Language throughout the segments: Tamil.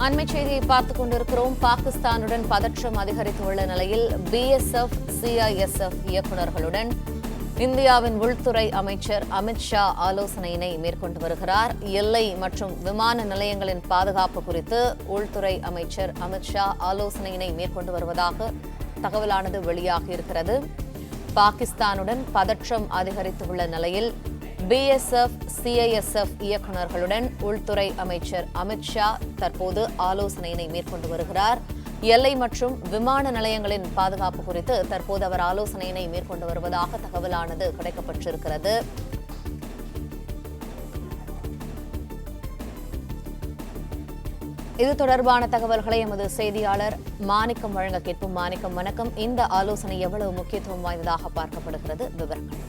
அண்மை செய்தியை பார்த்துக் கொண்டிருக்கிறோம். பாகிஸ்தானுடன் பதற்றம் அதிகரித்துள்ள நிலையில் பிஎஸ்எஃப், சிஐஎஸ்எஃப் இயக்குநர்களுடன் இந்தியாவின் உள்துறை அமைச்சர் அமித்ஷா ஆலோசனையினை மேற்கொண்டு வருகிறார். எல்லை மற்றும் விமான நிலையங்களின் பாதுகாப்பு குறித்து உள்துறை அமைச்சர் அமித்ஷா ஆலோசனையினை மேற்கொண்டு வருவதாக தகவலானது வெளியாகியிருக்கிறது. பாகிஸ்தானுடன் பதற்றம் அதிகரித்துள்ள நிலையில் பிஎஸ்எஃப், சிஐஎஸ்எஃப் இயக்குநர்களுடன் உள்துறை அமைச்சர் அமித்ஷா தற்போது ஆலோசனையினை மேற்கொண்டு வருகிறார். எல்லை மற்றும் விமான நிலையங்களின் பாதுகாப்பு குறித்து தற்போது அவர் ஆலோசனையினை மேற்கொண்டு வருவதாக தகவலானது கிடைக்கப்பட்டிருக்கிறது. இது தொடர்பான தகவல்களை எமது செய்தியாளர் மாணிக்கம் வழங்க கேட்போம். மாணிக்கம், வணக்கம். இந்த ஆலோசனை எவ்வளவு முக்கியத்துவம் வாய்ந்ததாக பார்க்கப்படுகிறது? விவரங்கள்.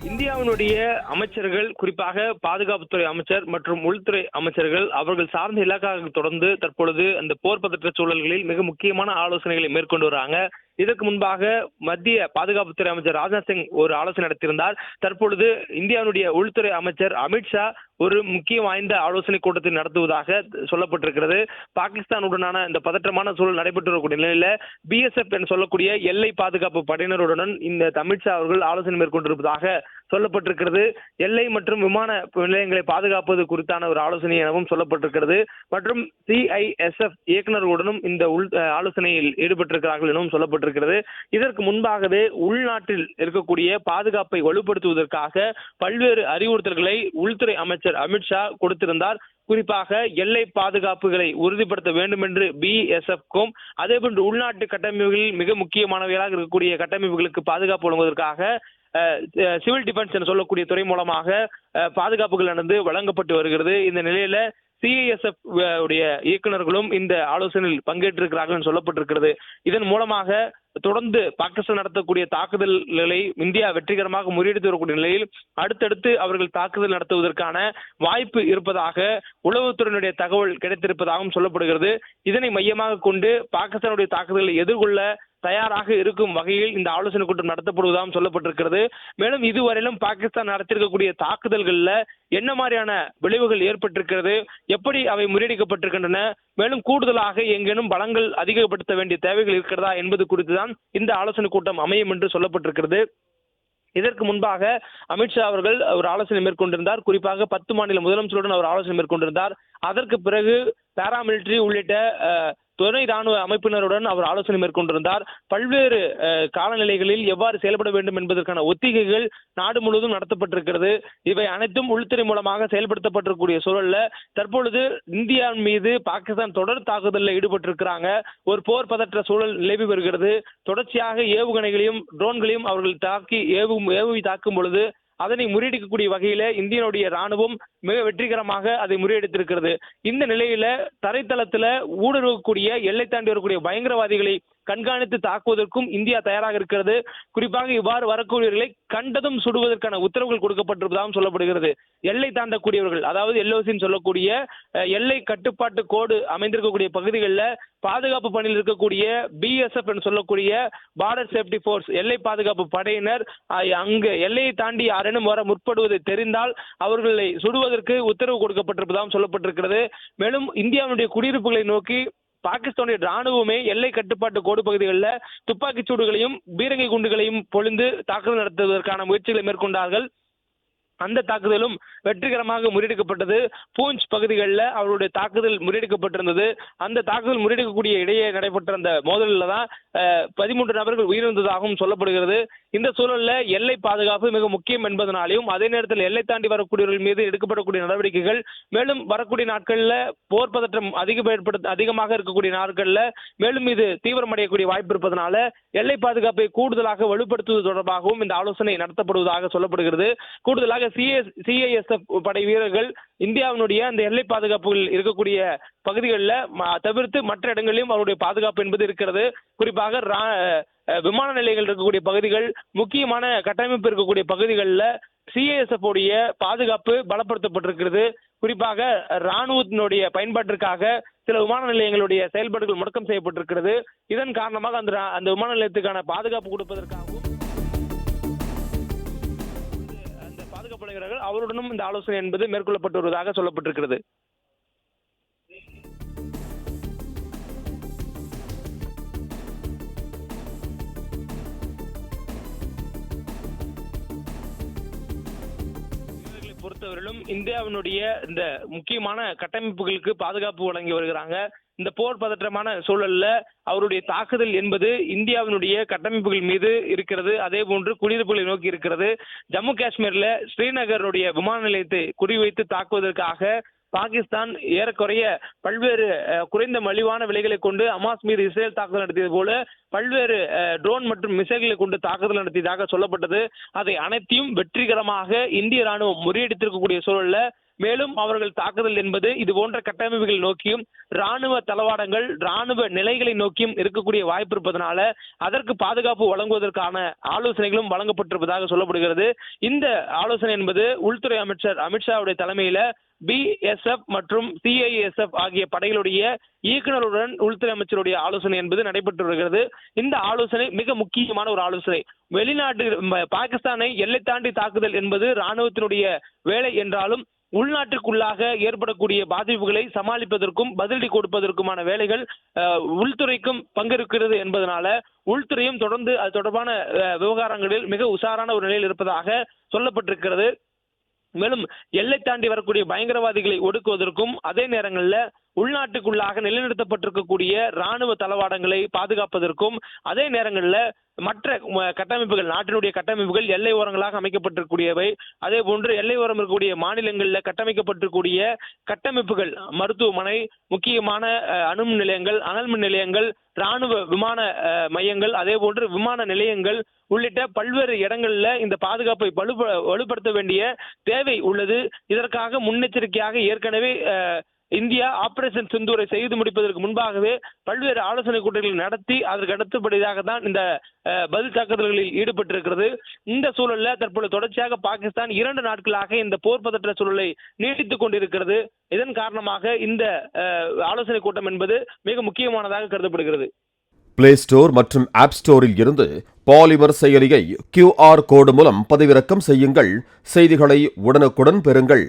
இந்தியாவினுடைய அமைச்சர்கள், குறிப்பாக பாதுகாப்புத்துறை அமைச்சர் மற்றும் உள்துறை அமைச்சர்கள் அவர்கள் சார்ந்த இலாக்காவை தொடர்ந்து தற்பொழுது அந்த போர் பதற்ற சூழல்களில் மிக முக்கியமான ஆலோசனைகளை மேற்கொண்டு வராங்க. இதற்கு முன்பாக மத்திய பாதுகாப்புத்துறை அமைச்சர் ராஜ்நாத் சிங் ஒரு ஆலோசனை நடத்தியிருந்தார். தற்பொழுது இந்தியாவுடைய உள்துறை அமைச்சர் அமித்ஷா ஒரு முக்கிய வாய்ந்த ஆலோசனை கூட்டத்தை நடத்துவதாக சொல்லப்பட்டிருக்கிறது. பாகிஸ்தானுடனான இந்த பதற்றமான சூழல் நடைபெற்று வரக்கூடிய நிலையில பிஎஸ்எஃப் என்று சொல்லக்கூடிய எல்லை பாதுகாப்பு படையினருடன் இந்த அமித்ஷா அவர்கள் ஆலோசனை மேற்கொண்டிருப்பதாக சொல்லப்பட்டிருக்கிறது. எல்லை மற்றும் விமான நிலையங்களை பாதுகாப்பது குறித்தான ஒரு ஆலோசனை எனவும் சொல்லப்பட்டிருக்கிறது. மற்றும் சிஐஎஸ்எஃப் இயக்குநர்களுடனும் இந்த ஆலோசனையில் ஈடுபட்டிருக்கிறார்கள் எனவும் சொல்லப்பட்டிருக்கிறது. இதற்கு முன்பாகவே உள்நாட்டில் இருக்கக்கூடிய பாதுகாப்பை வலுப்படுத்துவதற்காக பல்வேறு அறிவுறுத்தல்களை உள்துறை அமைச்சர் அமித்ஷா கொடுத்திருந்தார். குறிப்பாக எல்லை பாதுகாப்புகளை உறுதிப்படுத்த வேண்டும் என்று பிஎஸ்எஃப்க்கும், அதேபோன்று உள்நாட்டு கட்டமைப்புகளில் மிக முக்கியமானவைகளாக இருக்கக்கூடிய கட்டமைப்புகளுக்கு பாதுகாப்பு வழங்குவதற்காக சிவில் டிஃபென்ஸ் என்று சொல்லக்கூடிய துறை மூலமாக பாதுகாப்புகள் நடந்து வழங்கப்பட்டு வருகிறது. இந்த நிலையில சிஐஎஸ்எஃப் உடைய இயக்குநர்களும் இந்த ஆலோசனையில் பங்கேற்றிருக்கிறார்கள் சொல்லப்பட்டிருக்கிறது. இதன் மூலமாக தொடர்ந்து பாகிஸ்தான் நடத்தக்கூடிய தாக்குதல்களை இந்தியா வெற்றிகரமாக முறியடித்து வரக்கூடிய நிலையில் அடுத்தடுத்து அவர்கள் தாக்குதல் நடத்துவதற்கான வாய்ப்பு இருப்பதாக உளவுத்துறையினுடைய தகவல் கிடைத்திருப்பதாகவும் சொல்லப்படுகிறது. இதனை மையமாக கொண்டு பாகிஸ்தானுடைய தாக்குதலை எதிர்கொள்ள தயாராக இருக்கும் வகையில் இந்த ஆலோசனை கூட்டம் நடத்தப்படுவதாகவும் சொல்லப்பட்டிருக்கிறது. மேலும் இதுவரையிலும் பாகிஸ்தான் நடத்திருக்கக்கூடிய தாக்குதல்கள்ல என்ன மாதிரியான விளைவுகள் ஏற்பட்டிருக்கிறது, எப்படி அவை முறியடிக்கப்பட்டிருக்கின்றன, மேலும் கூடுதலாக எங்கேனும் பலங்கள் அதிகப்படுத்த வேண்டிய தேவைகள் இருக்கிறதா என்பது குறித்துதான் இந்த ஆலோசனை கூட்டம் அமையும் என்று சொல்லப்பட்டிருக்கிறது. இதற்கு முன்பாக அமித்ஷா அவர்கள் ஒரு ஆலோசனை மேற்கொண்டிருந்தார். குறிப்பாக 10 மாநில முதலமைச்சருடன் அவர் ஆலோசனை மேற்கொண்டிருந்தார். அதற்கு பிறகு பாராமிலிட்டரி உள்ளிட்ட துணை ராணுவ அமைப்பினருடன் அவர் ஆலோசனை மேற்கொண்டிருந்தார். பல்வேறு காலநிலைகளில் எவ்வாறு செயல்பட வேண்டும் என்பதற்கான ஒத்திகைகள் நாடு முழுவதும் நடத்தப்பட்டிருக்கிறது. இவை அனைத்தும் உள்துறை மூலமாக செயல்படுத்தப்பட்டிருக்கூடிய சூழல்ல தற்பொழுது இந்தியாவின் மீது பாகிஸ்தான் தொடர் தாக்குதலில் ஈடுபட்டிருக்கிறாங்க. ஒரு போர் பதற்ற சூழல் நிலவி வருகிறது. தொடர்ச்சியாக ஏவுகணைகளையும் ட்ரோன்களையும் அவர்கள் ஏவி தாக்கும் பொழுது அதனை முறியடிக்கக்கூடிய வகையில இந்தியனுடைய ராணுவம் மிக வெற்றிகரமாக அதை முறியடித்திருக்கிறது. இந்த நிலையில தரைத்தளத்துல ஊடுருவக்கூடிய எல்லை தாண்டி வரக்கூடிய பயங்கரவாதிகளை கண்காணித்து தாக்குவதற்கும் இந்தியா தயாராக இருக்கிறது. குறிப்பாக இவ்வாறு வரக்கூடியவர்களை கண்டதும் சுடுவதற்கான உத்தரவுகள் கொடுக்கப்பட்டிருப்பதாகவும் சொல்லப்படுகிறது. எல்லை தாண்டக்கூடியவர்கள், அதாவது எல்ஓசின்னு சொல்லக்கூடிய எல்லை கட்டுப்பாட்டு கோடு அமைந்திருக்கக்கூடிய பகுதிகளில் பாதுகாப்பு பணியில் இருக்கக்கூடிய பிஎஸ்எஃப் என்று சொல்லக்கூடிய பார்டர் சேஃப்டி போர்ஸ் எல்லை பாதுகாப்பு படையினர் அங்கு எல்லையை தாண்டி யாரேனும் வர முற்படுவதை தெரிந்தால் அவர்களை சுடுவதற்கு உத்தரவு கொடுக்கப்பட்டிருப்பதாகவும் சொல்லப்பட்டிருக்கிறது. மேலும் இந்தியாவுடைய குடியிருப்புகளை நோக்கி பாகிஸ்தானுடைய ராணுவமே எல்லை கட்டுப்பாட்டு கோடு பகுதிகளில் துப்பாக்கிச் சூடுகளையும் பீரங்கி குண்டுகளையும் பொழிந்து தாக்குதல் நடத்துவதற்கான முயற்சிகளை மேற்கொண்டார்கள். அந்த தாக்குதலும் வெற்றிகரமாக முறியடிக்கப்பட்டது. பூஞ்ச் பகுதிகளில் அவருடைய தாக்குதல் முறியடிக்கப்பட்டிருந்தது. அந்த தாக்குதல் முறியடிக்கக்கூடிய இடையே நடைபெற்ற அந்த மோதலில் தான் 13 நபர்கள் உயிரிழந்ததாகவும் சொல்லப்படுகிறது. இந்த சூழலில் எல்லை பாதுகாப்பு மிக முக்கியம் என்பதனாலையும் அதே நேரத்தில் எல்லை தாண்டி வரக்கூடியவர்கள் மீது எடுக்கப்படக்கூடிய நடவடிக்கைகள், மேலும் வரக்கூடிய நாட்களில் போர் பதற்றம் அதிகமாக இருக்கக்கூடிய நாட்களில் மேலும் இது தீவிரமடையக்கூடிய வாய்ப்பு இருப்பதனால எல்லை பாதுகாப்பை கூடுதலாக வலுப்படுத்துவது தொடர்பாகவும் இந்த ஆலோசனை நடத்தப்படுவதாக சொல்லப்படுகிறது. கூடுதலாக சிஐஎஸ்எஃப் படை வீரர்கள் இந்தியாவினுடைய அந்த எல்லை பாதுகாப்புகள் இருக்கக்கூடிய பகுதிகளில் தவிர்த்து மற்ற இடங்களிலும் அவருடைய பாதுகாப்பு என்பது இருக்கிறது. குறிப்பாக விமான நிலையங்கள் இருக்கக்கூடிய பகுதிகள், முக்கியமான கட்டமைப்பு இருக்கக்கூடிய பகுதிகளில் சிஐஎஸ்எஃப் உடைய பாதுகாப்பு பலப்படுத்தப்பட்டிருக்கிறது. குறிப்பாக ராணுவத்தினுடைய பயன்பாட்டிற்காக சில விமான நிலையங்களுடைய செயல்பாடுகள் முடக்கம் செய்யப்பட்டிருக்கிறது. இதன் காரணமாக அந்த விமான நிலையத்துக்கான பாதுகாப்பு கொடுப்பதற்காகவும் அந்த பாதுகாப்பு அவருடனும் இந்த ஆலோசனை என்பது மேற்கொள்ளப்பட்டு வருவதாக சொல்லப்பட்டிருக்கிறது. பொறுத்தவரையிலும் இந்தியாவினுடைய இந்த முக்கியமான கட்டமைப்புகளுக்கு பாதுகாப்பு வழங்கி வருகிறாங்க. இந்த போர் பதற்றமான சூழல்ல அவருடைய தாக்குதல் என்பது இந்தியாவினுடைய கட்டமைப்புகள் மீது இருக்கிறது. அதே போன்று குடியிருப்புகளை நோக்கி இருக்கிறது. ஜம்மு காஷ்மீர்ல ஸ்ரீநகருடைய விமான நிலையத்தை குறிவைத்து தாக்குவதற்காக பாகிஸ்தான் ஏறக்குறைய பல்வேறு குறைந்த மலிவான விலைகளை கொண்டு ஹமாஸ் மீது இஸ்ரேல் தாக்குதல் நடத்தியது போல பல்வேறு ட்ரோன் மற்றும் மிசைல்களை கொண்டு தாக்குதல் நடத்தியதாக சொல்லப்பட்டது. அதை அனைத்தையும் வெற்றிகரமாக இந்திய ராணுவம் முறியடித்திருக்கக்கூடிய சூழல்ல மேலும் அவர்கள் தாக்குதல் என்பது இது போன்ற கட்டமைப்புகளை நோக்கியும் ராணுவ தளவாடங்கள் ராணுவ நிலைகளை நோக்கியும் இருக்கக்கூடிய வாய்ப்பு இருப்பதனால அதற்கு பாதுகாப்பு வழங்குவதற்கான ஆலோசனைகளும் வழங்கப்பட்டிருப்பதாக சொல்லப்படுகிறது. இந்த ஆலோசனை என்பது உள்துறை அமைச்சர் அமித்ஷாவுடைய தலைமையில BSF மற்றும் CISF ஆகிய படைகளுடைய இயக்குநருடன் உள்துறை அமைச்சருடைய ஆலோசனை என்பது நடைபெற்று வருகிறது. இந்த ஆலோசனை மிக முக்கியமான ஒரு ஆலோசனை. வெளிநாட்டு பாகிஸ்தானை எல்லை தாண்டி தாக்குதல் என்பது ராணுவத்தினுடைய வேலை என்றாலும் உள்நாட்டுக்குள்ளாக ஏற்படக்கூடிய பாதிப்புகளை சமாளிப்பதற்கும் பதிலடி கொடுப்பதற்குமான வேலைகள் உள்துறைக்கும் பங்கிருக்கிறது என்பதனால உள்துறையும் தொடர்ந்து அது தொடர்பான விவகாரங்களில் மிக உஷாரான ஒரு நிலையில் இருப்பதாக சொல்லப்பட்டிருக்கிறது. மேலும் எல்லை தாண்டி வரக்கூடிய பயங்கரவாதிகளை ஒடுக்குவதற்கும் அதே நேரங்களில் உள்நாட்டுக்குள்ளாக நிலைநிறுத்தப்பட்டிருக்கக்கூடிய ராணுவ தளவாடங்களை பாதுகாப்பதற்கும் அதே நேரங்களில் மற்ற கட்டமைப்புகள் நாட்டினுடைய கட்டமைப்புகள் எல்லை ஓரங்களாக அமைக்கப்பட்டிருக்கூடியவை. அதே போன்று எல்லை ஓரம் இருக்கக்கூடிய மாநிலங்களில் கட்டமைக்கப்பட்டிருக்கூடிய கட்டமைப்புகள் மருத்துவமனை முக்கியமான அணுமின் நிலையங்கள் அனல்மின் நிலையங்கள் ராணுவ விமான மையங்கள் அதே போன்று விமான நிலையங்கள் உள்ளிட்ட பல்வேறு இடங்கள்ல இந்த பாதுகாப்பை வலுப்படுத்த வேண்டிய தேவை உள்ளது. இதற்காக முன்னெச்சரிக்கையாக ஏற்கனவே இந்தியா ஆபரேஷன் சிந்தூரை செய்து முடிப்பதற்கு முன்பாகவே பல்வேறு ஆலோசனை கூட்டங்களை நடத்தி அதற்கு அடுத்தபடியாக தான் இந்த பதில் தாக்குதல்களில் ஈடுபட்டிருக்கிறது. இந்த சூழல்ல தற்போது தொடர்ச்சியாக பாகிஸ்தான் 2 நாட்களாக இந்த போர் பதற்ற சூழலை நீடித்துக் கொண்டிருக்கிறது. இதன் காரணமாக இந்த ஆலோசனை கூட்டம் என்பது மிக முக்கியமானதாக கருதப்படுகிறது. பிளே ஸ்டோர் மற்றும் ஆப் ஸ்டோரில் இருந்து பாலிமர் செயலியை QR கோடு மூலம் பதிவிறக்கம் செய்யுங்கள். செய்திகளை உடனுக்குடன் பெறுங்கள்.